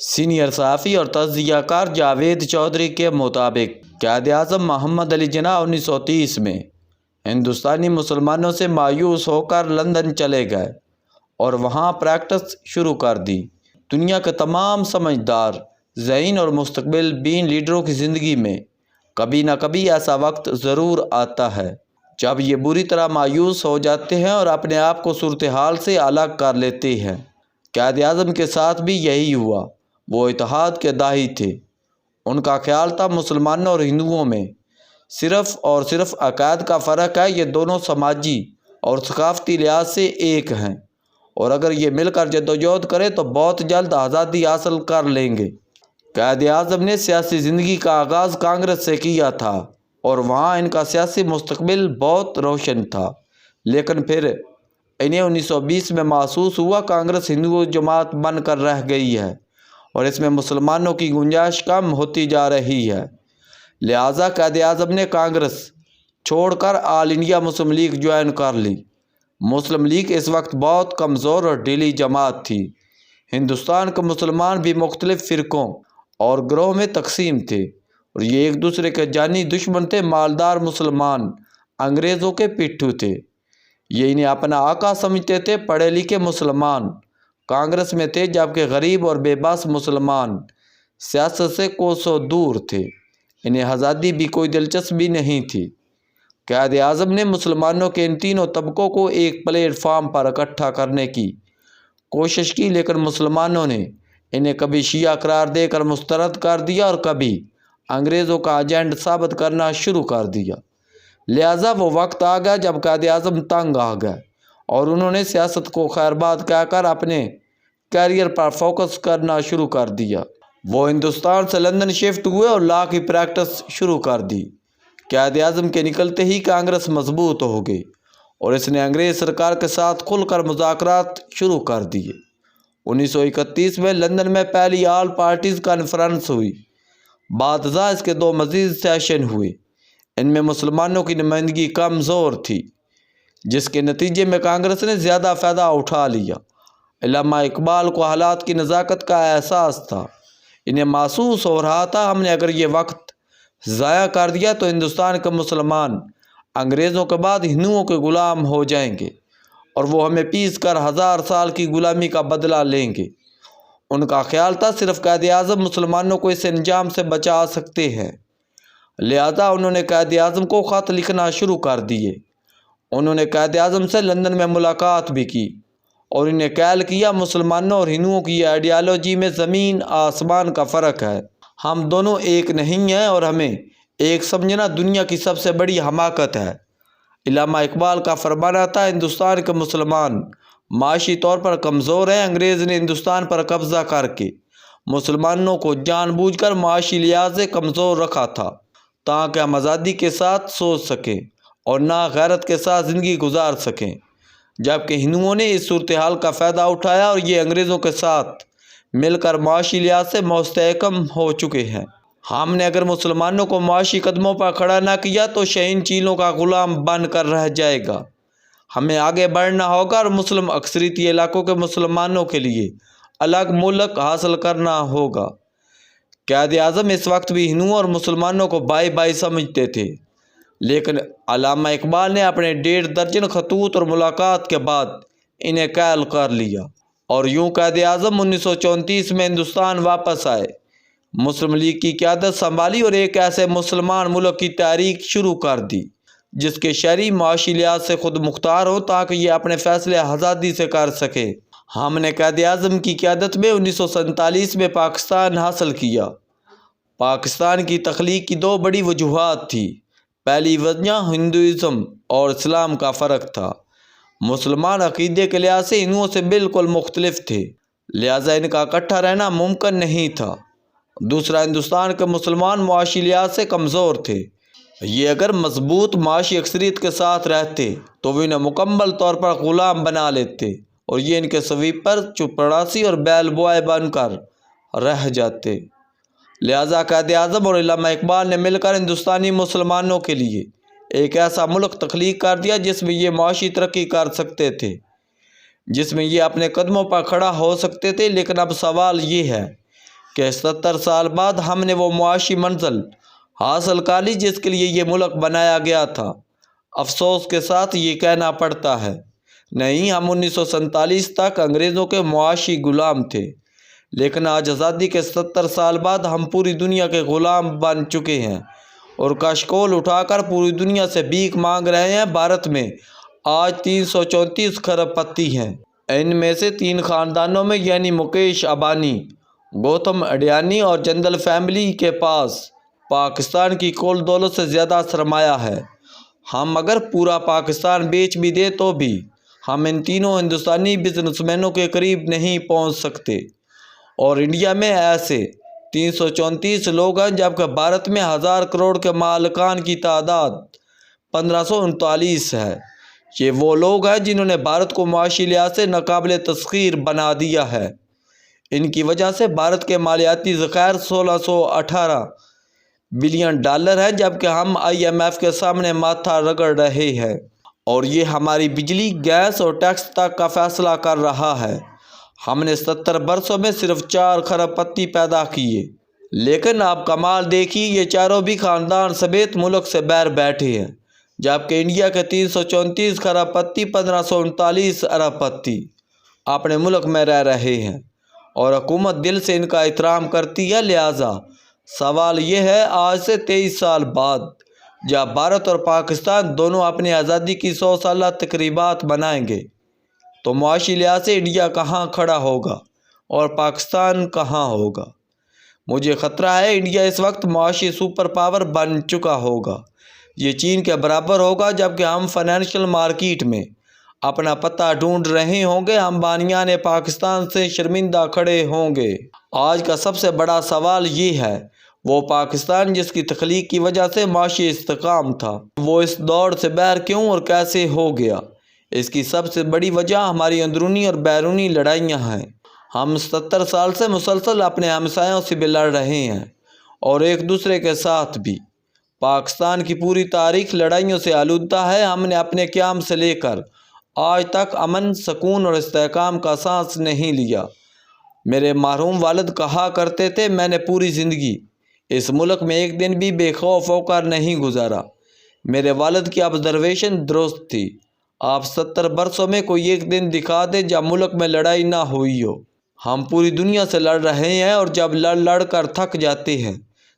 Senior صحافی اور تجزیہ کار جاوید چودھری کے مطابق قائد اعظم محمد علی جناح 1930 میں ہندوستانی مسلمانوں سے مایوس ہو کر لندن چلے گئے اور وہاں پریکٹس شروع کر دی۔ دنیا کے تمام سمجھدار، ذہین اور مستقبل بین لیڈروں کی زندگی میں کبھی نہ کبھی ایسا وقت ضرور آتا ہے جب یہ بری طرح مایوس ہو جاتے ہیں اور اپنے آپ کو صورتحال سے الگ کر لیتے ہیں۔ قائد اعظم کے ساتھ بھی یہی ہوا۔ وہ اتحاد کے داعی تھے۔ ان کا خیال تھا مسلمانوں اور ہندوؤں میں صرف اور صرف عقائد کا فرق ہے، یہ دونوں سماجی اور ثقافتی لحاظ سے ایک ہیں، اور اگر یہ مل کر جدوجہد کرے تو بہت جلد آزادی حاصل کر لیں گے۔ قائد اعظم نے سیاسی زندگی کا آغاز کانگریس سے کیا تھا اور وہاں ان کا سیاسی مستقبل بہت روشن تھا، لیکن پھر انہیں 1920 میں محسوس ہوا کانگریس ہندو جماعت بن کر رہ گئی ہے اور اس میں مسلمانوں کی گنجائش کم ہوتی جا رہی ہے۔ لہٰذا قائد اعظم نے کانگریس چھوڑ کر آل انڈیا مسلم لیگ جوائن کر لی۔ مسلم لیگ اس وقت بہت کمزور اور ڈھیلی جماعت تھی۔ ہندوستان کے مسلمان بھی مختلف فرقوں اور گروہوں میں تقسیم تھے اور یہ ایک دوسرے کے جانی دشمن تھے۔ مالدار مسلمان انگریزوں کے پٹھو تھے، یہ انہیں اپنا آقا سمجھتے تھے۔ پڑھے لکھے مسلمان کانگریس میں تھے، جبکہ غریب اور بے بس مسلمان سیاست سے کوسوں دور تھے، انہیں آزادی بھی کوئی دلچسپی نہیں تھی۔ قائد اعظم نے مسلمانوں کے ان تینوں طبقوں کو ایک پلیٹ فارم پر اکٹھا کرنے کی کوشش کی، لیکن مسلمانوں نے انہیں کبھی شیعہ قرار دے کر مسترد کر دیا اور کبھی انگریزوں کا ایجنٹ ثابت کرنا شروع کر دیا۔ لہٰذا وہ وقت آ گیا جب قائد اعظم تنگ آ گئے اور انہوں نے سیاست کو خیرباد کہہ کر اپنے کیریئر پر فوکس کرنا شروع کر دیا۔ وہ ہندوستان سے لندن شفٹ ہوئے اور لا کی پریکٹس شروع کر دی۔ قائد اعظم کے نکلتے ہی کانگریس مضبوط ہو گئی اور اس نے انگریز سرکار کے ساتھ کھل کر مذاکرات شروع کر دیے۔ 1931 میں لندن میں پہلی آل پارٹیز کانفرنس ہوئی، بعد ازاں اس کے 2 مزید سیشن ہوئے۔ ان میں مسلمانوں کی نمائندگی کمزور تھی، جس کے نتیجے میں کانگریس نے زیادہ فائدہ اٹھا لیا۔ علامہ اقبال کو حالات کی نزاکت کا احساس تھا۔ انہیں محسوس ہو رہا تھا ہم نے اگر یہ وقت ضائع کر دیا تو ہندوستان کے مسلمان انگریزوں کے بعد ہندوؤں کے غلام ہو جائیں گے اور وہ ہمیں پیس کر 1000 سال کی غلامی کا بدلہ لیں گے۔ ان کا خیال تھا صرف قائد اعظم مسلمانوں کو اس انجام سے بچا سکتے ہیں۔ لہذا انہوں نے قائد اعظم کو خط لکھنا شروع کر دیے۔ انہوں نے قائد اعظم سے لندن میں ملاقات بھی کی اور انہیں قائل کیا مسلمانوں اور ہندوؤں کی آئیڈیالوجی میں زمین آسمان کا فرق ہے، ہم دونوں ایک نہیں ہیں اور ہمیں ایک سمجھنا دنیا کی سب سے بڑی حماقت ہے۔ علامہ اقبال کا فرمانا تھا ہندوستان کے مسلمان معاشی طور پر کمزور ہیں۔ انگریز نے ہندوستان پر قبضہ کر کے مسلمانوں کو جان بوجھ کر معاشی لحاظ سے کمزور رکھا تھا تاکہ ہم آزادی کے ساتھ سوچ سکیں اور نہ غیرت کے ساتھ زندگی گزار سکیں، جبکہ ہندوؤں نے اس صورتحال کا فائدہ اٹھایا اور یہ انگریزوں کے ساتھ مل کر معاشی لحاظ سے مستحکم ہو چکے ہیں۔ ہم نے اگر مسلمانوں کو معاشی قدموں پر کھڑا نہ کیا تو شہین چیلوں کا غلام بن کر رہ جائے گا۔ ہمیں آگے بڑھنا ہوگا اور مسلم اکثریتی علاقوں کے مسلمانوں کے لیے الگ ملک حاصل کرنا ہوگا۔ قائد اعظم اس وقت بھی ہندوؤں اور مسلمانوں کو بھائی بھائی سمجھتے تھے، لیکن علامہ اقبال نے اپنے 1.5 درجن خطوط اور ملاقات کے بعد انہیں قائل کر لیا اور یوں قائد اعظم 1934 میں ہندوستان واپس آئے، مسلم لیگ کی قیادت سنبھالی اور ایک ایسے مسلمان ملک کی تحریک شروع کر دی جس کے شہری معاشی لحاظ سے خود مختار ہوں تاکہ یہ اپنے فیصلے آزادی سے کر سکے۔ ہم نے قائد اعظم کی قیادت میں 1947 میں پاکستان حاصل کیا۔ پاکستان کی تخلیق کی 2 بڑی وجوہات تھی۔ پہلی وجہ ہندوازم اور اسلام کا فرق تھا۔ مسلمان عقیدے کے لحاظ سے ہندوؤں سے بالکل مختلف تھے، لہٰذا ان کا اکٹھا رہنا ممکن نہیں تھا۔ دوسرا، ہندوستان کے مسلمان معاشی لحاظ سے کمزور تھے۔ یہ اگر مضبوط معاشی اکثریت کے ساتھ رہتے تو وہ انہیں مکمل طور پر غلام بنا لیتے اور یہ ان کے سویپر، چپڑاسی اور بیل بوائے بن کر رہ جاتے۔ لہٰذا قائد اعظم اور علامہ اقبال نے مل کر ہندوستانی مسلمانوں کے لیے ایک ایسا ملک تخلیق کر دیا جس میں یہ معاشی ترقی کر سکتے تھے، جس میں یہ اپنے قدموں پر کھڑا ہو سکتے تھے۔ لیکن اب سوال یہ ہے کہ 70 سال بعد ہم نے وہ معاشی منزل حاصل کر لی جس کے لیے یہ ملک بنایا گیا تھا۔ افسوس کے ساتھ یہ کہنا پڑتا ہے، نہیں، ہم 1947 تک انگریزوں کے معاشی غلام تھے، لیکن آج آزادی کے 70 سال بعد ہم پوری دنیا کے غلام بن چکے ہیں اور کشکول اٹھا کر پوری دنیا سے بھیک مانگ رہے ہیں۔ بھارت میں آج 334 کھرب پتی ہیں۔ ان میں سے 3 خاندانوں میں یعنی مکیش امبانی، گوتم اڈانی اور جندل فیملی کے پاس پاکستان کی کل دولت سے زیادہ سرمایہ ہے۔ ہم اگر پورا پاکستان بیچ بھی دیں تو بھی ہم ان تینوں ہندوستانی بزنس مینوں کے قریب نہیں پہنچ سکتے۔ اور انڈیا میں ایسے 334 لوگ ہیں، جبکہ بھارت میں 1000 کروڑ کے مالکان کی تعداد 1539 ہے۔ یہ وہ لوگ ہیں جنہوں نے بھارت کو معاشی لحاظ سے ناقابل تسخیر بنا دیا ہے۔ ان کی وجہ سے بھارت کے مالیاتی ذخائر 1618 بلین ڈالر ہے، جبکہ ہم IMF کے سامنے ماتھا رگڑ رہے ہیں اور یہ ہماری بجلی، گیس اور ٹیکس تک کا فیصلہ کر رہا ہے۔ ہم نے 70 برسوں میں صرف 4 کھرب پتی پیدا کیے، لیکن آپ کمال دیکھیے، یہ چاروں بھی خاندان سمیت ملک سے باہر بیٹھے ہیں، جبکہ انڈیا کے 334 کھرب پتی 1539 ارب پتی اپنے ملک میں رہ رہے ہیں اور حکومت دل سے ان کا احترام کرتی ہے۔ لہٰذا سوال یہ ہے، آج سے 23 سال بعد جب بھارت اور پاکستان دونوں اپنی آزادی کی 100 سالہ تقریبات منائیں گے تو معاشی لحاظ سے انڈیا کہاں کھڑا ہوگا اور پاکستان کہاں ہوگا؟ مجھے خطرہ ہے انڈیا اس وقت معاشی سپر پاور بن چکا ہوگا، یہ چین کے برابر ہوگا، جبکہ ہم فائنینشیل مارکیٹ میں اپنا پتہ ڈھونڈ رہے ہوں گے، امبانیان پاکستان سے شرمندہ کھڑے ہوں گے۔ آج کا سب سے بڑا سوال یہ ہے، وہ پاکستان جس کی تخلیق کی وجہ سے معاشی استحکام تھا، وہ اس دوڑ سے باہر کیوں اور کیسے ہو گیا؟ اس کی سب سے بڑی وجہ ہماری اندرونی اور بیرونی لڑائیاں ہیں۔ ہم 70 سال سے مسلسل اپنے ہمسایوں سے بھی لڑ رہے ہیں اور ایک دوسرے کے ساتھ بھی۔ پاکستان کی پوری تاریخ لڑائیوں سے آلودہ ہے۔ ہم نے اپنے قیام سے لے کر آج تک امن، سکون اور استحکام کا سانس نہیں لیا۔ میرے مرحوم والد کہا کرتے تھے، میں نے پوری زندگی اس ملک میں ایک دن بھی بے خوف ہو کر نہیں گزارا۔ میرے والد کی آبزرویشن درست تھی۔ آپ 70 برسوں میں کوئی ایک دن دکھا دیں جب ملک میں لڑائی نہ ہوئی ہو۔ ہم پوری دنیا سے لڑ رہے ہیں اور جب لڑ کر تھک جاتے ہیں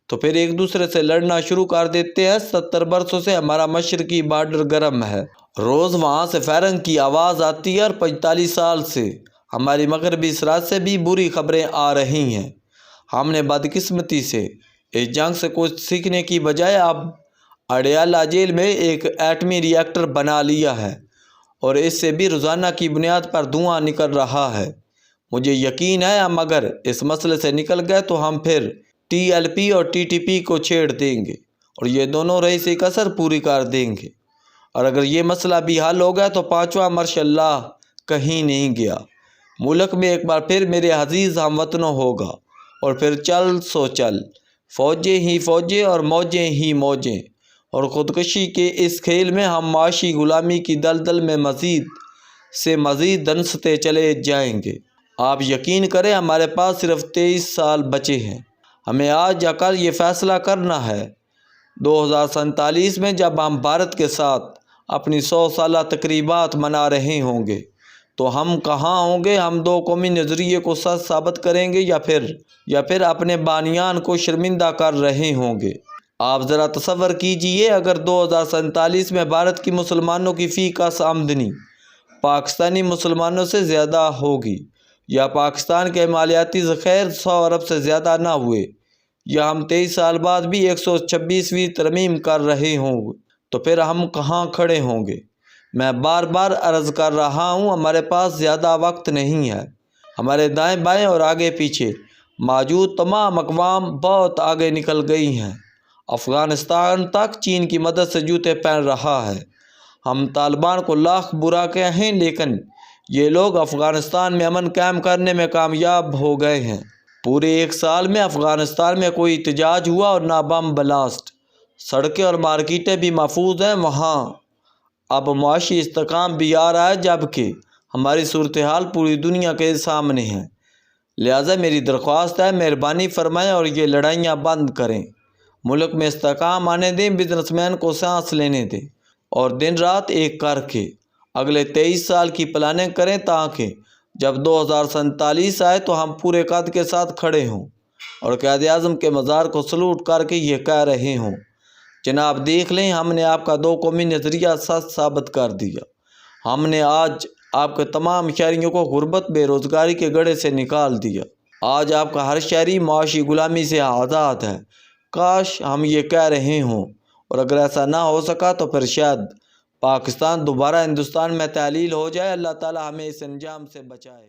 تو پھر ایک دوسرے سے لڑنا شروع کر دیتے ہیں۔ 70 برسوں سے ہمارا مشرقی بارڈر گرم ہے، روز وہاں سے فائرنگ کی آواز آتی ہے اور 45 سال سے ہماری مغربی سرحد سے بھی بری خبریں آ رہی ہیں۔ ہم نے بدقسمتی سے اس جنگ سے کچھ سیکھنے کی بجائے اب اڈیالہ جیل میں ایک ایٹمی ری ایکٹر بنا لیا ہے اور اس سے بھی روزانہ کی بنیاد پر دھواں نکل رہا ہے۔ مجھے یقین ہے ہم اگر اس مسئلے سے نکل گئے تو ہم پھر TLP اور TTP کو چھیڑ دیں گے اور یہ دونوں رئیسی کسر پوری کر دیں گے، اور اگر یہ مسئلہ بھی حل ہو گیا تو 5واں مارشل لا کہیں نہیں گیا۔ ملک میں ایک بار پھر میرے عزیز ہم وطنوں ہوگا اور پھر چل سو چل، فوجیں ہی فوجیں اور موجیں ہی موجیں، اور خودکشی کے اس کھیل میں ہم معاشی غلامی کی دلدل میں مزید سے مزید دنستے چلے جائیں گے۔ آپ یقین کریں ہمارے پاس صرف 23 سال بچے ہیں۔ ہمیں آج یا کل یہ فیصلہ کرنا ہے۔ 2047 میں جب ہم بھارت کے ساتھ اپنی 100 سالہ تقریبات منا رہے ہوں گے تو ہم کہاں ہوں گے؟ ہم دو قومی نظریے کو سچ ثابت کریں گے یا پھر اپنے بانیان کو شرمندہ کر رہے ہوں گے؟ آپ ذرا تصور کیجئے، اگر 2047 میں بھارت کی مسلمانوں کی فی کس آمدنی پاکستانی مسلمانوں سے زیادہ ہوگی، یا پاکستان کے مالیاتی ذخائر 100 ارب سے زیادہ نہ ہوئے، یا ہم 23 سال بعد بھی 126ویں ترمیم کر رہے ہوں تو پھر ہم کہاں کھڑے ہوں گے؟ میں بار بار عرض کر رہا ہوں، ہمارے پاس زیادہ وقت نہیں ہے۔ ہمارے دائیں بائیں اور آگے پیچھے موجود تمام اقوام بہت آگے نکل گئی ہیں۔ افغانستان تک چین کی مدد سے جوتے پہن رہا ہے۔ ہم طالبان کو لاکھ برا کہیں، لیکن یہ لوگ افغانستان میں امن قائم کرنے میں کامیاب ہو گئے ہیں۔ پورے 1 سال میں افغانستان میں کوئی احتجاج ہوا اور نہ بم بلاسٹ، سڑکیں اور مارکیٹیں بھی محفوظ ہیں۔ وہاں اب معاشی استحکام بھی آ رہا ہے، جبکہ ہماری صورتحال پوری دنیا کے سامنے ہے۔ لہٰذا میری درخواست ہے مہربانی فرمائیں اور یہ لڑائیاں بند کریں، ملک میں استحکام آنے دیں، بزنس مین کو سانس لینے دیں اور دن رات ایک کر کے اگلے 23 سال کی پلاننگ کریں تاکہ جب 2047 آئے تو ہم پورے قد کے ساتھ کھڑے ہوں اور قائد اعظم کے مزار کو سلوٹ کر کے یہ کہہ رہے ہوں، جناب دیکھ لیں ہم نے آپ کا 2 قومی نظریہ سچ ثابت کر دیا، ہم نے آج آپ کے تمام شہریوں کو غربت بے روزگاری کے گڑھے سے نکال دیا، آج آپ کا ہر شہری معاشی غلامی سے آزاد ہے۔ کاش ہم یہ کہہ رہے ہوں، اور اگر ایسا نہ ہو سکا تو پھر شاید پاکستان دوبارہ ہندوستان میں تحلیل ہو جائے۔ اللہ تعالی ہمیں اس انجام سے بچائے۔